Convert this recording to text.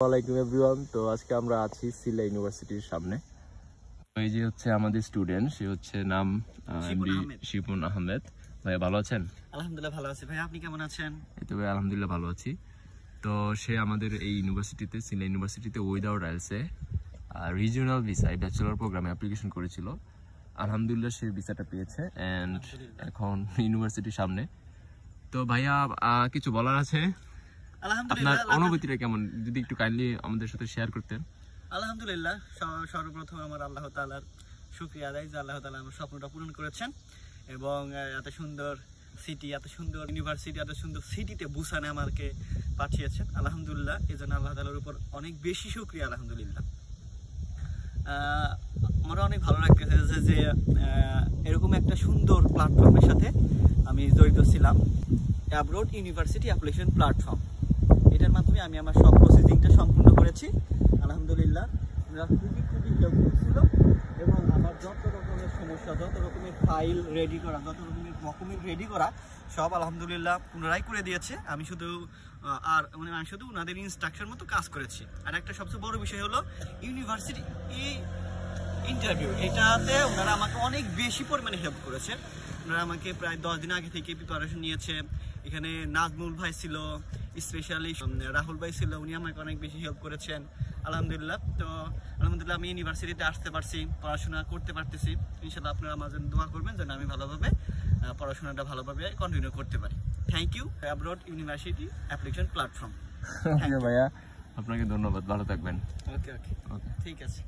আসসালামু আলাইকুম এভরিওয়ান। তো আজকে আমরা আছি সিলেট ইউনিভার্সিটির সামনে। এই যে হচ্ছে আমাদের স্টুডেন্ট, সে হচ্ছে নাম এমডি শিপুন আহমেদ। ভাই ভালো আছেন? আলহামদুলিল্লাহ ভালো আছি। ভাই আপনি কেমন আছেন? এই তো ভাই আলহামদুলিল্লাহ ভালো আছি। তো সে আমাদের এই ইউনিভার্সিটিতে, সিলেট ইউনিভার্সিটিতে উইদাউট আইএলটিএসে রিজিওনাল ভিসা ব্যাচেলর প্রোগ্রামে অ্যাপ্লিকেশন করেছিল। আলহামদুলিল্লাহ সে ভিসাটা পেয়েছে এন্ড এখন ইউনিভার্সিটির সামনে। তো ভাইয়া কিছু বলার আছে? আপনার অনুভূতিটা কেমন, যদি একটু কাইন্ডলি আমাদের সাথে শেয়ার করতেন। আলহামদুলিল্লাহ, সর্বপ্রথম আমার আল্লাহ তাআলার শুকরিয়া আদায় যে আল্লাহ তাআলা আমার স্বপ্নটা পূরণ করেছেন এবং এত সুন্দর সিটি, এত সুন্দর ইউনিভার্সিটি, এত সুন্দর সিটিতে বুসানে আমাকে পাঠিয়েছেন। আলহামদুলিল্লাহ, এই জন্য আল্লাহ তাআলার উপর অনেক বেশি শুকরিয়া। আলহামদুলিল্লাহ, আমার অনেক ভালো লাগতেছে যে এরকম একটা সুন্দর প্ল্যাটফর্মের সাথে আমি জড়িত ছিলাম। অ্যাব্রড ইউনিভার্সিটি অ্যাপ্লিকেশন প্ল্যাটফর্ম, এটার মাধ্যমে আমি আমার সব প্রসেসিংটা সম্পূর্ণ করেছি। আলহামদুলিল্লাহ, ওরা খুবই হেল্পফুল ছিল এবং আমার যত রকমের সমস্যা, যত রকমের ফাইল রেডি করা, যত রকমের ডকুমেন্ট রেডি করা সব আলহামদুলিল্লাহ পুনরায় করে দিয়েছে। আমি শুধু ওনাদের ইনস্ট্রাকশন মতো কাজ করেছি। আর একটা সবচেয়ে বড় বিষয় হলো ইউনিভার্সিটি ইন্টারভিউ, এটাতে ওনারা আমাকে অনেক বেশি পরিমাণে হেল্প করেছে। ওনারা আমাকে প্রায় 10 দিন আগে থেকে প্রিপারেশন নিয়েছে। এখানে নাজমুল ভাই ছিল, স্পেশালি রাহুল ভাই ছিল, উনি আমাকে অনেক বেশি হেল্প করেছেন। আলহামদুলিল্লাহ, তো আলহামদুলিল্লাহ আমি ইউনিভার্সিটিতে আসতে পারছি, পড়াশোনা করতে পারতেছি। ইনশাআল্লাহ আপনারা আমার জন্য দোয়া করবেন যেন আমি ভালোভাবে পড়াশোনাটা ভালোভাবে কন্টিনিউ করতে পারি। Thank you abroad university application platform. ভাইয়া আপনাকে ধন্যবাদ, ভালো থাকবেন। ওকে ওকে ওকে, ঠিক আছে।